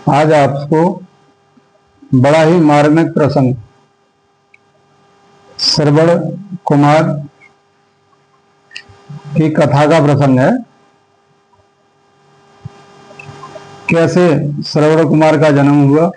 आज आपको बड़ा ही मार्मिक प्रसंग श्रवण कुमार की कथा का प्रसंग है। कैसे श्रवण कुमार का जन्म हुआ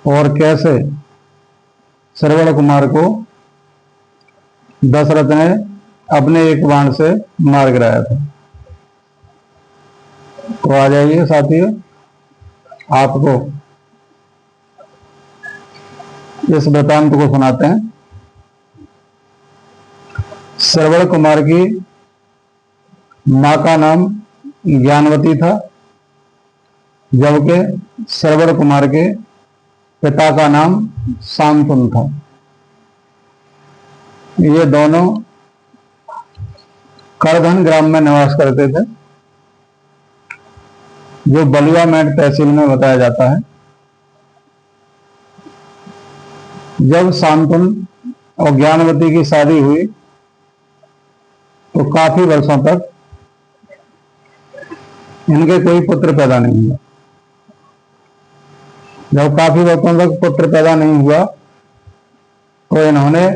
और कैसे श्रवण कुमार को दशरथ ने अपने एक बाण से मार गिराया था। तो आ जाइए साथियों, आपको इस वृतांत को सुनाते हैं। श्रवण कुमार की मां का नाम ज्ञानवती था, जबकि श्रवण कुमार के पिता का नाम शांतनु था। ये दोनों करधन ग्राम में निवास करते थे, जो बलुआ मेट तहसील में बताया जाता है। जब शांतनु और ज्ञानवती की शादी हुई तो काफी वर्षों तक इनके कोई पुत्र पैदा नहीं हुआ। जब काफी वर्षों तक पुत्र पैदा नहीं हुआ तो इन्होंने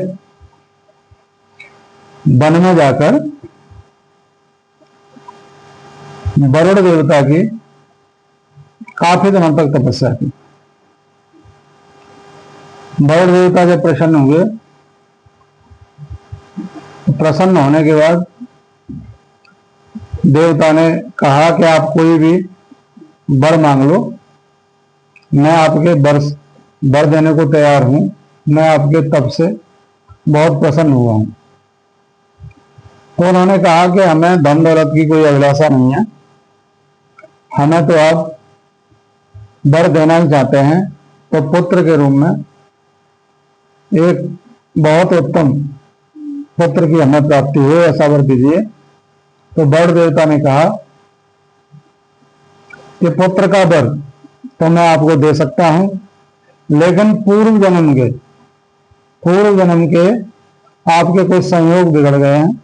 वन में जाकर वरुण देवता की काफी दिनों तक तपस्या की। वरुण देवता जब प्रसन्न हुए, प्रसन्न होने के बाद देवता ने कहा कि आप कोई भी वर मांग लो, मैं आपके वर देने को तैयार हूं। मैं आपके तप से बहुत प्रसन्न हुआ हूं। तो उन्होंने कहा कि हमें धन दौलत की कोई अभिलाषा नहीं है, हमें तो आप वर देना ही चाहते हैं। तो पुत्र के रूप में एक बहुत उत्तम पुत्र की हमें प्राप्ति हो, ऐसा वर दीजिए। तो वरुण देवता ने कहा कि पुत्र का वर तो मैं आपको दे सकता हूं, लेकिन पूर्व जन्म के आपके कुछ संयोग बिगड़ गए हैं,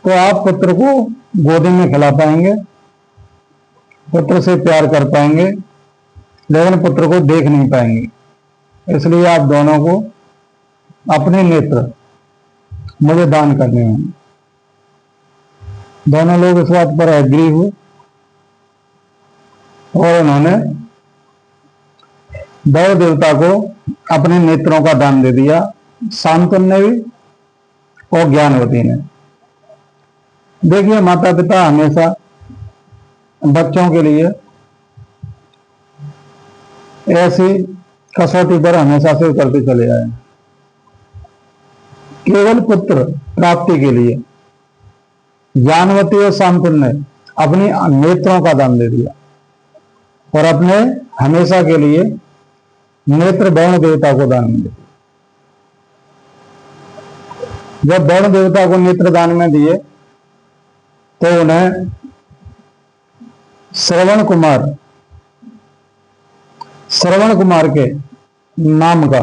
तो आप पुत्र को गोदी में खिला पाएंगे, पुत्र से प्यार कर पाएंगे, लेकिन पुत्र को देख नहीं पाएंगे। इसलिए आप दोनों को अपने नेत्र मुझे दान करने होंगे। दोनों लोग इस बात पर एग्री हुए और उन्होंने वरुण देवता को अपने नेत्रों का दान दे दिया, शांतनु ने भी और ज्ञानवती ने। देखिए, माता पिता हमेशा बच्चों के लिए ऐसी कसौटी पर हमेशा से उतरते चले आए। केवल पुत्र प्राप्ति के लिए ज्ञानवती और शांतनु ने अपनी नेत्रों का दान दे दिया और अपने हमेशा के लिए नेत्र वरुण देवता को दान में दिए। जब वरुण देवता को नेत्र दान में दिए तो उन्हें श्रवण कुमार के नाम का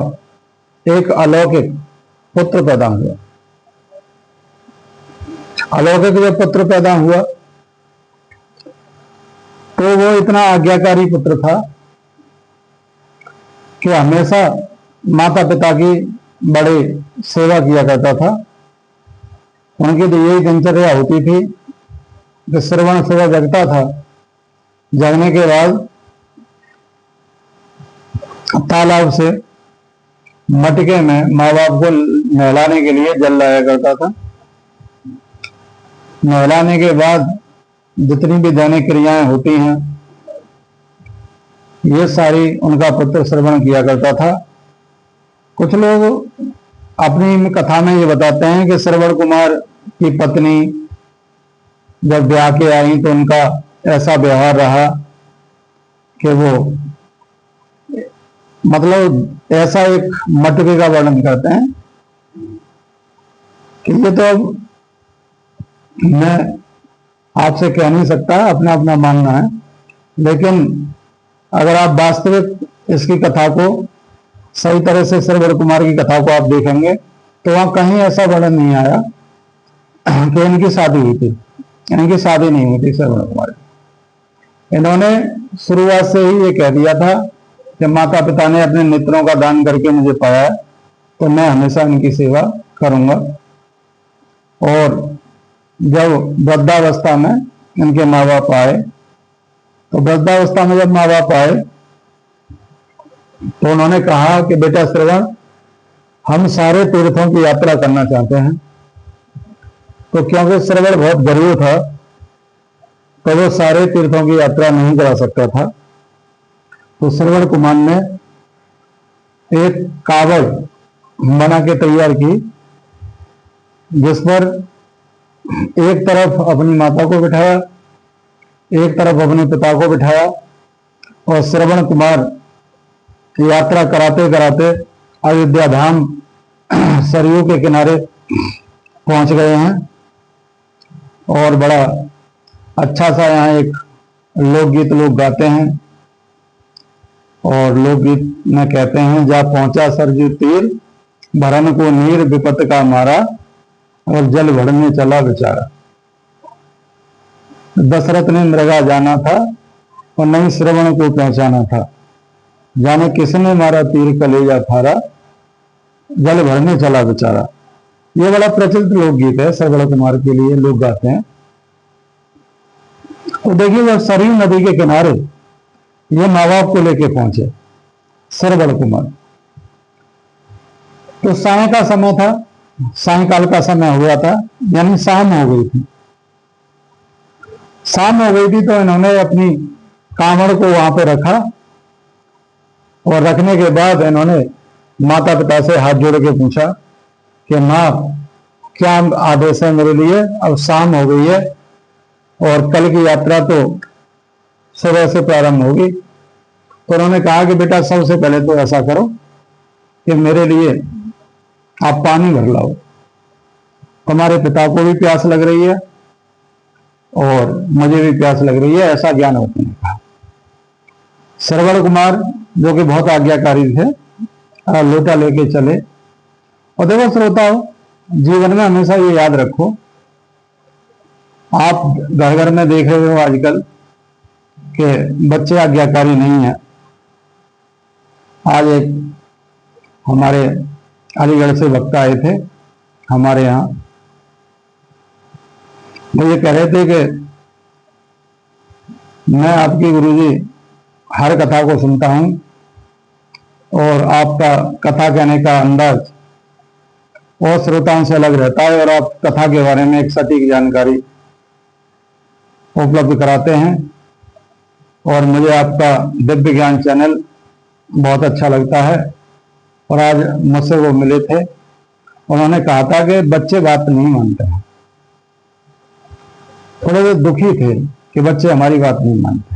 एक अलौकिक पुत्र पैदा हुआ। अलौकिक जब पुत्र पैदा हुआ तो वो इतना आज्ञाकारी पुत्र था कि हमेशा माता पिता की बड़ी सेवा किया करता था। उनकी तो यही दिनचर्या होती थी कि श्रवण सुबह जगता था, जगने के बाद तालाब से मटके में माँ बाप को नहलाने के लिए जल लाया करता था। नहलाने के बाद जितनी भी दैनिक क्रियाएं होती हैं, ये सारी उनका पुत्र श्रवण किया करता था। कुछ लोग अपनी कथा में ये बताते हैं कि श्रवण कुमार की पत्नी जब ब्याह के आई तो उनका ऐसा व्यवहार रहा कि वो मतलब ऐसा एक मटके का वर्णन करते हैं कि ये तो अब मैं आपसे कह नहीं सकता, अपना अपना मानना है। लेकिन अगर आप वास्तविक इसकी कथा को सही तरह से श्रवण कुमार की कथा को आप देखेंगे तो वहां कहीं ऐसा वर्णन नहीं आया कि इनकी शादी हुई थी। इनकी शादी नहीं हुई थी श्रवण कुमार की। इन्होंने शुरुआत से ही ये कह दिया था कि माता पिता ने अपने नेत्रों का दान करके मुझे पाया है, तो मैं हमेशा इनकी सेवा करूंगा। और जब वृद्धावस्था में इनके माँ बाप आए, तो वृद्धावस्था में जब माँ बाप आए तो उन्होंने कहा कि बेटा श्रवण, हम सारे तीर्थों की यात्रा करना चाहते हैं। तो क्योंकि श्रवण बहुत गरीब था, तो वो सारे तीर्थों की यात्रा नहीं करा सकता था। तो श्रवण कुमार ने एक कावड़ बना के तैयार की, जिस पर एक तरफ अपनी माता को बिठाया, एक तरफ अपने पिता को बिठाया, और श्रवण कुमार यात्रा कराते कराते अयोध्या धाम सरयू के किनारे पहुंच गए हैं। और बड़ा अच्छा सा यहाँ एक लोकगीत लोग गाते हैं, और लोकगीत में कहते हैं, जा पहुंचा सरयू तीर, भरन को नीर विपत का मारा, और जल भरने चला बेचारा। दशरथ ने मृगा जाना था और नहीं श्रवण को पहचाना था, जाने किसने मारा तीर कलेजा थारा, जल भरने चला बेचारा। ये बड़ा प्रचलित लोकगीत है, श्रवण कुमार के लिए लोग गाते हैं। तो देखिए, जब सरयू नदी के किनारे ये माँ बाप को लेके पहुंचे श्रवण कुमार, तो साय का समय था, सायकाल का समय हुआ था, यानी शाम हो गई थी। शाम हो गई थी तो इन्होंने अपनी कांवड़ को वहां पे रखा, और रखने के बाद इन्होंने माता पिता से हाथ जोड़ के पूछा कि माँ, क्या आदेश है मेरे लिए, अब शाम हो गई है और कल की यात्रा तो सुबह से प्रारंभ होगी। तो उन्होंने कहा कि बेटा, सबसे पहले तो ऐसा करो कि मेरे लिए आप पानी भर लाओ, तुम्हारे पिता को भी प्यास लग रही है और मुझे भी प्यास लग रही है, ऐसा ज्ञानवती ने कहा। श्रवण कुमार जो कि बहुत आज्ञाकारी थे, लोटा लेके चले। और देखो श्रोताओ, जीवन में हमेशा ये याद रखो, आप घर घर में देख रहे हो आजकल कि बच्चे आज्ञाकारी नहीं है। आज एक हमारे अलीगढ़ से वक्ता आए थे हमारे यहाँ, वो ये कह रहे थे कि मैं आपकी गुरुजी हर कथा को सुनता हूं, और आपका कथा कहने का अंदाज और श्रोताओं से अलग रहता है, और आप कथा के बारे में एक सटीक जानकारी उपलब्ध कराते हैं। और मुझे आपका दिव्य ज्ञान चैनल बहुत अच्छा लगता है। और आज मुझसे वो मिले थे, उन्होंने कहा था कि बच्चे बात नहीं मानते हैं, थोड़े से दुखी थे कि बच्चे हमारी बात नहीं मानते।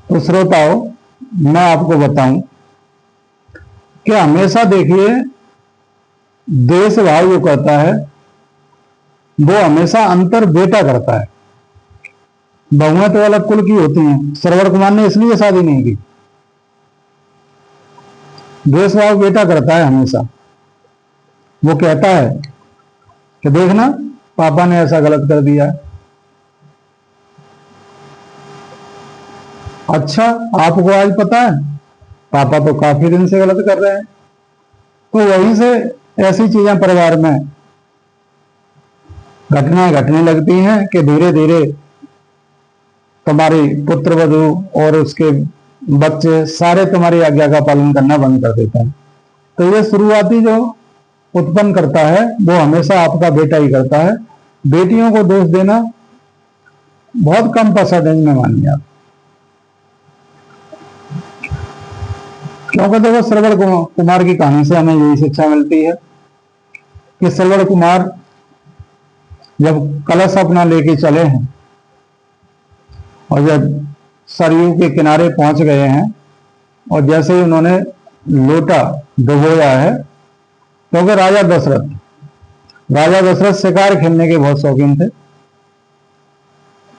तो श्रोताओं, मैं आपको बताऊं कि हमेशा देखिए, देश भाव जो करता है वो हमेशा अंतर बेटा करता है। बहुएं तो अलग कुल की होती हैं। श्रवण कुमार ने इसलिए शादी नहीं की, देश भाव बेटा करता है हमेशा। वो कहता है कि देखना, पापा ने ऐसा गलत कर दिया है। अच्छा, आपको आज पता है पापा तो काफी दिन से गलत कर रहे हैं। तो वहीं से ऐसी चीजें परिवार में घटनाएं घटने लगती हैं कि धीरे धीरे तुम्हारी पुत्र वधू और उसके बच्चे सारे तुम्हारी आज्ञा का पालन करना बंद कर देते हैं। तो ये शुरुआती जो उत्पन्न करता है वो हमेशा आपका बेटा ही करता है। बेटियों को दोष देना बहुत कम परसेंटेज में मानिए आप, क्योंकि देखो श्रवण कुमार की कहानी से हमें यही शिक्षा मिलती है कि श्रवण कुमार जब कलश अपना लेके चले हैं और जब सरयू के किनारे पहुंच गए हैं, और जैसे ही उन्होंने लोटा डुबोया है, क्योंकि राजा दशरथ शिकार खेलने के बहुत शौकीन थे।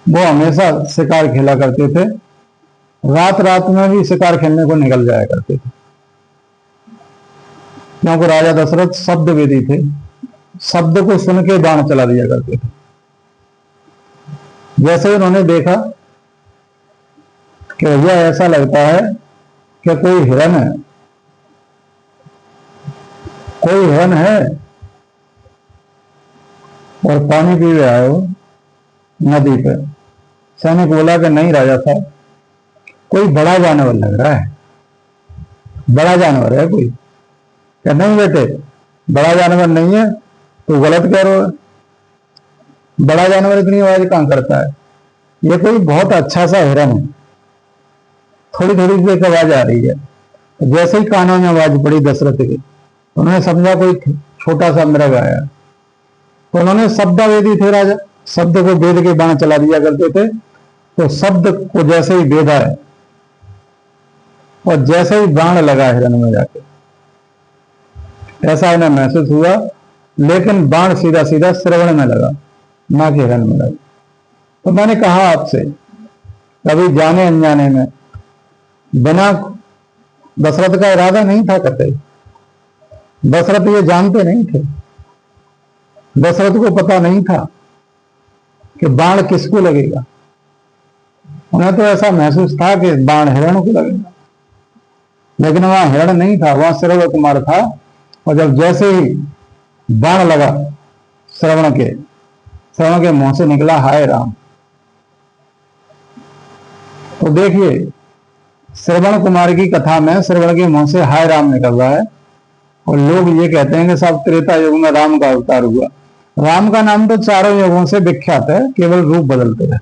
वो हमेशा शिकार खेला करते थे, रात रात में भी शिकार खेलने को निकल जाया करते थे, क्योंकि राजा दशरथ शब्द वेदी थे। शब्द को सुन के बाण चला दिया करते थे। जैसे उन्होंने देखा कि भैया ऐसा लगता है कि कोई हिरन है, कोई हिरन है और पानी पी रहा है वो नदी पे। सैनिक बोला कि नहीं राजा साहब, कोई बड़ा जानवर लग रहा है, बड़ा जानवर है कोई। क्या नहीं बेटे, बड़ा जानवर नहीं है तो गलत कह रहे हो, बड़ा जानवर इतनी आवाज कहां करता है, ये कोई बहुत अच्छा सा हिरन है। थोड़ी थोड़ी देर आवाज आ रही है। जैसे ही कानों में आवाज पड़ी दशरथ की, उन्होंने समझा कोई छोटा सा मृग आया, तो उन्होंने शब्दावेदी थे राजा, शब्द को वेद के बाण चला दिया करते थे। तो शब्द को जैसे ही वेदा है और जैसे ही बाण लगा हिरन में जाके, ऐसा उन्हें महसूस हुआ, लेकिन बाण सीधा सीधा श्रवण में लगा, ना कि हिरन में लगा। तो मैंने कहा आपसे, कभी जाने अनजाने में, बिना दशरथ का इरादा नहीं था करते, दशरथ ये जानते नहीं थे, दशरथ को पता नहीं था कि बाण किसको लगेगा। उन्हें तो ऐसा महसूस था कि बाण हिरण को लगेगा, लेकिन वहां हिरण नहीं था, वहां श्रवण कुमार था। और जब जैसे ही बाण लगा श्रवण के मुंह से निकला हाय राम। तो देखिए, श्रवण कुमार की कथा में श्रवण के मुंह से हाय राम निकल रहा है, और लोग ये कहते हैं कि सब त्रेता युग में राम का अवतार हुआ। राम का नाम तो चारों युगों से विख्यात है, केवल रूप बदलते रहे।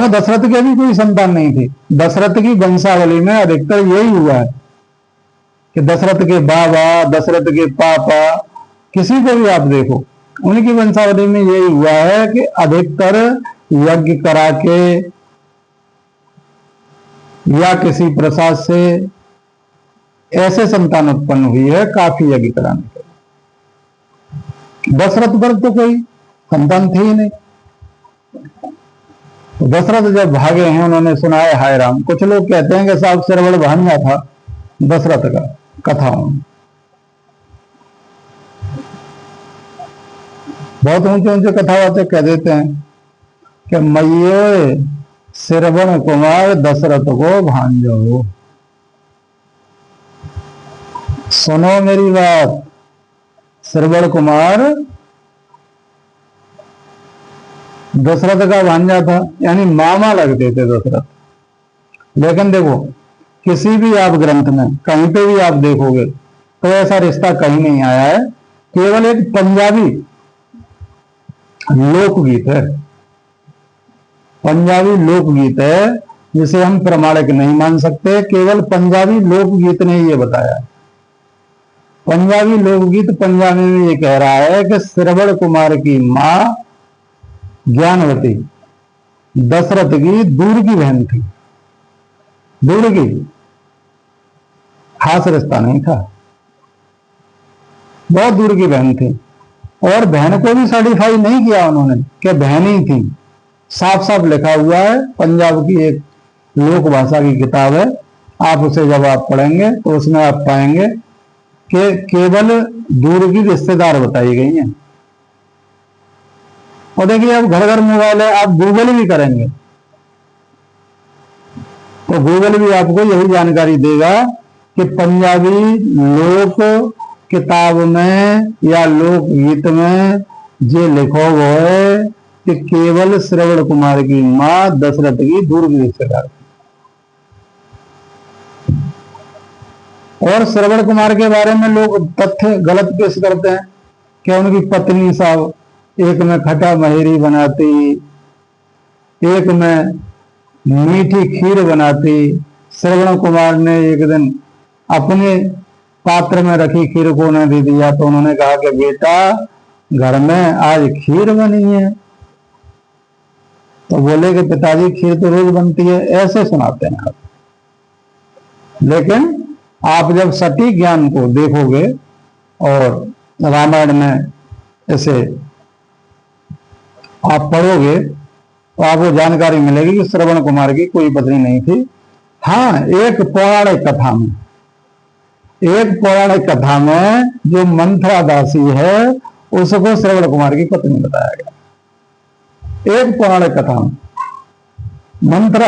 दशरथ के भी कोई संतान नहीं थी। दशरथ की वंशावली में अधिकतर यही हुआ है कि दशरथ के बाबा, दशरथ के पापा, किसी को भी आप देखो, उनकी वंशावली में यही हुआ है कि अधिकतर यज्ञ करा के या किसी प्रसाद से ऐसे संतान उत्पन्न हुई है, काफी यज्ञ कराने के। दशरथ पर तो कोई संतान थे ही नहीं। दशरथ जब भागे हैं, उन्होंने सुनाया हाय राम। कुछ लोग कहते हैं कि साहब श्रवण भांजा था दशरथ का कथाओं में। बहुत ऊंचे ऊंचे कथावाचक कह देते हैं कि मैये श्रवण कुमार दशरथ को भांजो। सुनो मेरी बात, श्रवण कुमार दशरथ का भांजा था, यानी मामा लगते थे दशरथ। लेकिन देखो, किसी भी आप ग्रंथ में कहीं पे भी आप देखोगे तो ऐसा रिश्ता कहीं नहीं आया है। केवल एक पंजाबी लोकगीत है, पंजाबी लोकगीत है, जिसे हम प्रमाणिक नहीं मान सकते। केवल पंजाबी लोकगीत ने ये बताया। पंजाबी लोकगीत पंजाबी में ये कह रहा है कि श्रवण कुमार की मां ज्ञानवती दशरथ की दूर की बहन थी, दूर की, खास रिश्ता नहीं था, बहुत दूर की बहन थी। और बहन को भी सर्टिफाई नहीं किया उन्होंने कि बहन ही थी। साफ साफ लिखा हुआ है, पंजाब की एक लोक भाषा की किताब है, आप उसे जब आप पढ़ेंगे तो उसमें आप पाएंगे कि केवल दूर की रिश्तेदार बताई गई हैं। और देखिए, अब घर घर मोबाइल है, आप गूगल भी करेंगे तो गूगल भी आपको यही जानकारी देगा कि पंजाबी लोक किताब में या लोक गीत में ये लिखो वो है कि केवल श्रवण कुमार की मां दशरथ की दूर की रिश्तेदार। और श्रवण कुमार के बारे में लोग तथ्य गलत पेश करते हैं कि उनकी पत्नी साहब एक में खटा महेरी बनाती, एक में मीठी खीर बनाती। श्रवण कुमार ने एक दिन अपने पात्र में रखी खीर को उन्हें दे दिया, तो उन्होंने कहा कि बेटा घर में आज खीर बनी है। तो बोले कि पिताजी खीर तो रोज बनती है, ऐसे सुनाते हैं आप। लेकिन आप जब सटीक ज्ञान को देखोगे और रामायण में ऐसे आप पढ़ोगे तो आपको जानकारी मिलेगी कि श्रवण कुमार की कोई पत्नी नहीं थी। हाँ, एक पौराणिक कथा में जो मंथरा दासी है उसको श्रवण कुमार की पत्नी बताया गया, एक पौराणिक कथा में। मंत्र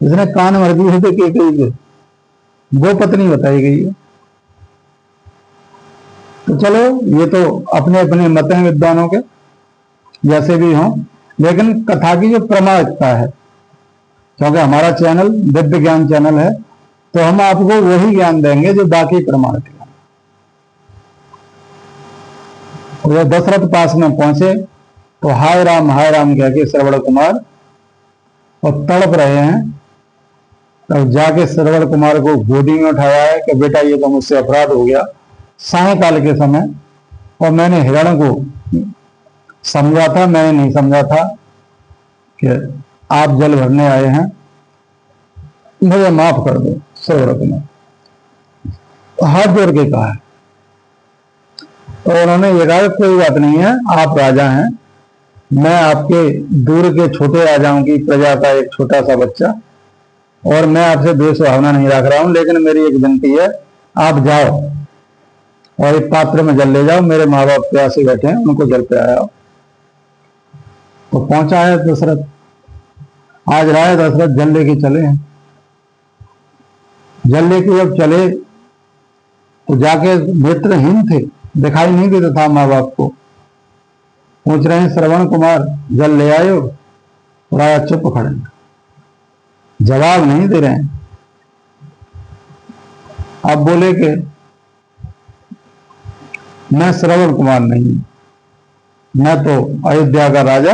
जिसने कान मर दी थे के वो पत्नी बताई गई है। तो चलो ये तो अपने अपने मत हैं विद्वानों के, जैसे भी हों, लेकिन कथा की जो प्रामाणिकता है, क्योंकि हमारा चैनल दिव्य ज्ञान चैनल है, तो हम आपको वही ज्ञान देंगे जो बाकी प्रमाणित है। तो दशरथ पास में पहुंचे तो हाय राम कह के श्रवण कुमार और तड़प रहे हैं। तब जाके श्रवण कुमार को गोदी में उठाया है कि बेटा ये तो मुझसे अपराध हो गया सायकाल के समय, और मैंने हिरण को समझा था, मैंने नहीं समझा था कि आप जल भरने आए हैं, मुझे माफ कर दो। श्रवण कुमार हाथ जोड़ के कहा है। तो उन्होंने ये कहा कोई बात नहीं है, आप राजा हैं, मैं आपके दूर के छोटे राजाओं की प्रजा का एक छोटा सा बच्चा, और मैं आपसे द्वेष भावना नहीं रख रहा हूं, लेकिन मेरी एक विनती है, आप जाओ और एक पात्र में जल ले जाओ, मेरे माँ बाप प्यासे बैठे हैं, उनको जल पे आया। तो पहुंचा है दशरथ, आज राय दशरथ जल लेके चले हैं। जल लेके जब चले तो जाके नेत्रहीन थे, दिखाई नहीं देता था माँ बाप को। पूछ रहे हैं श्रवण कुमार जल ले आयो, राजा चुप खड़े, जवाब नहीं दे रहे हैं। अब बोले कि मैं श्रवण कुमार नहीं, मैं तो अयोध्या का राजा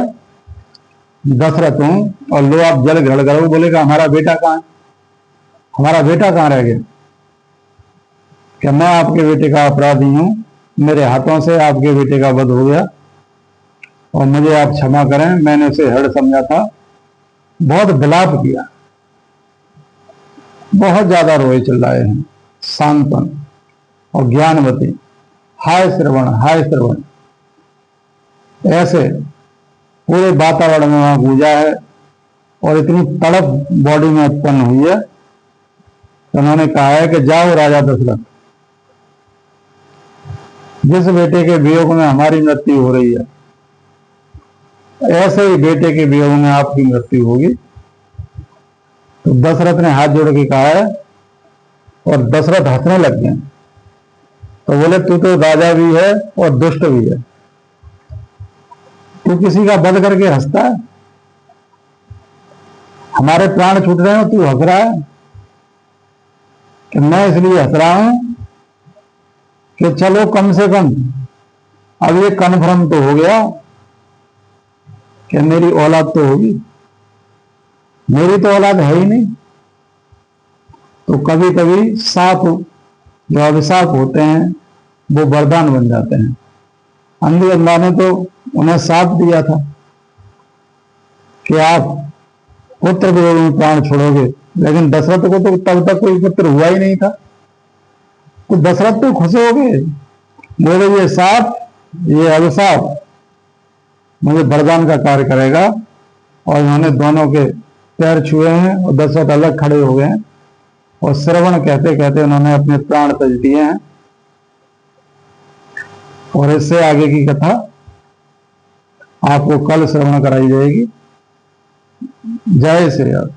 दशरथ हूं, और लो आप जल ग्रहण करो। बोलेगा हमारा बेटा कहां है, हमारा बेटा कहां रह गया? कि मैं आपके बेटे का अपराधी हूं, मेरे हाथों से आपके बेटे का वध हो गया, और मुझे आप क्षमा करें, मैंने उसे हड़ समझा था। बहुत विलाप किया, बहुत ज्यादा रोए चिल्लाए हैं। सांत्वन और ज्ञानवती हाय श्रवण ऐसे पूरे वातावरण में वहां गूंजा है, और इतनी तड़प बॉडी में उत्पन्न हुई है। तो उन्होंने कहा है कि जाओ राजा दशरथ, जिस बेटे के वियोग में हमारी मृत्यु हो रही है, ऐसे ही बेटे के वियोग में आपकी मृत्यु होगी। तो दशरथ ने हाथ जोड़ के कहा है, और दशरथ हंसने लग गए। तो बोले तू तो राजा भी है और दुष्ट भी है, तू किसी का वध करके हंसता है, हमारे प्राण छूट रहे हो तू हंस रहा है। कि मैं इसलिए हंस रहा हूं कि चलो कम से कम अब ये कन्फर्म तो हो गया कि मेरी औलाद तो होगी, मेरी तो औलाद है ही नहीं। तो कभी कभी साप जो अभिशाप होते हैं वो वरदान बन जाते हैं। अंधी अल्लाह ने तो उन्हें साप दिया था कि आप पुत्र वियोग में प्राण छोड़ोगे, लेकिन दशरथ को तो तब तक कोई पुत्र हुआ ही नहीं था। तो दशरथ तो खुश हो गए, बोले ये साप, ये अभिशाप मुझे वरदान का कार्य करेगा। और इन्होंने दोनों के पैर छुए हैं और दशरथ अलग खड़े हो गए हैं, और श्रवण कहते कहते उन्होंने अपने प्राण त्यज दिए हैं। और इससे आगे की कथा आपको कल श्रवण कराई जाएगी। जय श्री राम।